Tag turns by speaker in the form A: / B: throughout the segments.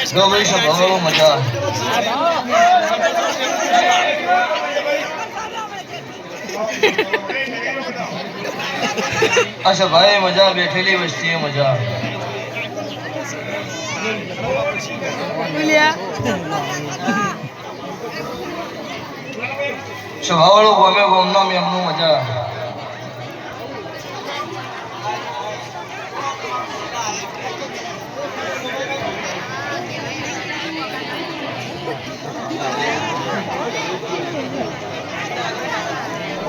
A: ભાઈ સ્વભાવ મજા अच्छा भाई मजा बैठेली बस्ती है मजा स्वभाव गमे गमना में हमनु मजा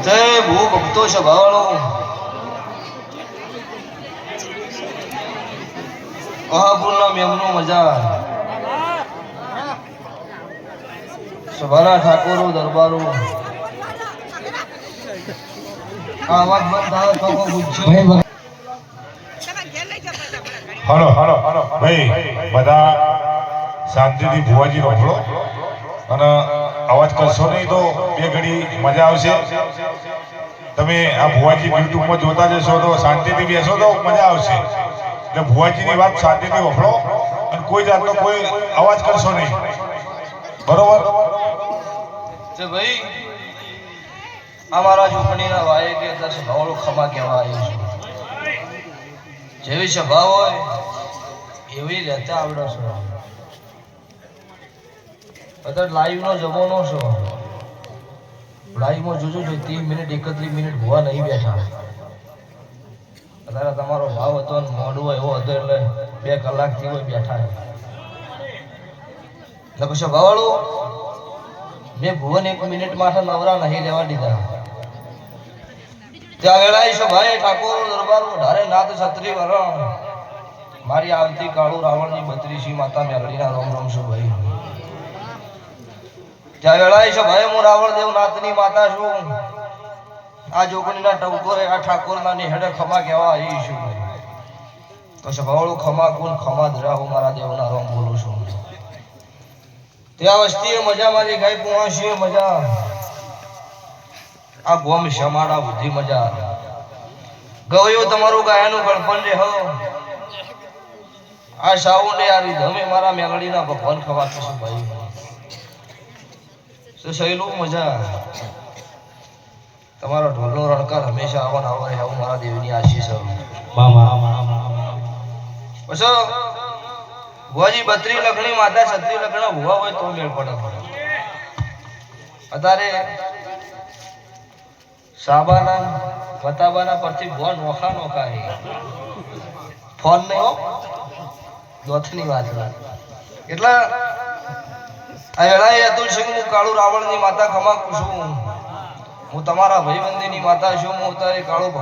A: जय भू भक्तो स्वभाव पूर्ण मेमनो मजा सभाना ठाकुरो दरबारो आवाज बंद था तो को पूछो
B: हेलो हेलो हेलो भाई बता शांतिથી ભુવાજી રોકડો અને અવાજ કરશો નહીં તો બે ઘડી મજા આવશે તમે આ ભુવાજી YouTube માં જોતા જશો તો શાંતિથી બેસો તો મજા આવશે એટલે ભુવાજીની વાત શાંતિથી વફળો અને કોઈ જાતનો કોઈ અવાજ કરશો નહીં બરોબર
A: તો ભાઈ અમારા ઝૂંપડીના વાયે કે 10 ભાવળો ખમા કહેવા આવ્યો છું જેવી સ્વભાવ હોય એવી રહેતા આવડો છો અત્યારે લાઈવ નો જમાનો છો લાઈવ માં જોજો 30 મિનિટ 31 મિનિટ ભુવા નહીં બેઠા અત્યારે તમારો ભાવ હતો ને મોડું એવો હતો એટલે 2 કલાકથી હોય બેઠા એટલે પછી ભાવળો મેં ભુવન 1 મિનિટ માટે નવરા નહીં લેવા દીધા ત્યાં વેળાઈ છો ભાઈ ઠાકોર દરબાર ઢારે નાથ છત્રી વરણ મારી આવતી કાળુ રાવણની 32 માતા મેલડીના રોમ રોમ છું ભાઈ ત્યાં વેળાઈ છો ભાઈ હું રાવણ દેવ નાથની માતા છું આ જોગણીના ટવકોરે આ ઠાકોરના નિહેડે ખમા કહેવા આવી છું તો સભાવળો ખમા કોણ ખમા ધરા હું મારા દેવના રોમ બોલું છું ત્યાં વસ્તીએ મજા મારી ગાય કુવાશીએ મજા આ ગોમ શમાડા બુદ્ધિ મજા ગવયો તમારું ગાયાનું ગણપણ રે હો આ સાઉન્ડે આ રીધમે મારા મેલડીના ભગવાન ખવાતું છું ભાઈ તો સહેલું મજા તમારો ઢોલનો રણકાર હંમેશા આવન આવે એવું મારા દેવની આશીષ છે પછી ભુવાજી 32 લખણી માતા 36 લખણા ભુવા હોય તો મેળ પડે અત્યારે સાબાના વતાબાના પરથી ભુવા નોખા નોખા હે ફોન નહીં હો દોથની વાત એટલે આ વેળાએ અતુલસિંહ હું કાળુ રાવણની માતા ખમા છું હું તમારા ભાઈબંધીની માતા છું હું તારે કાળુ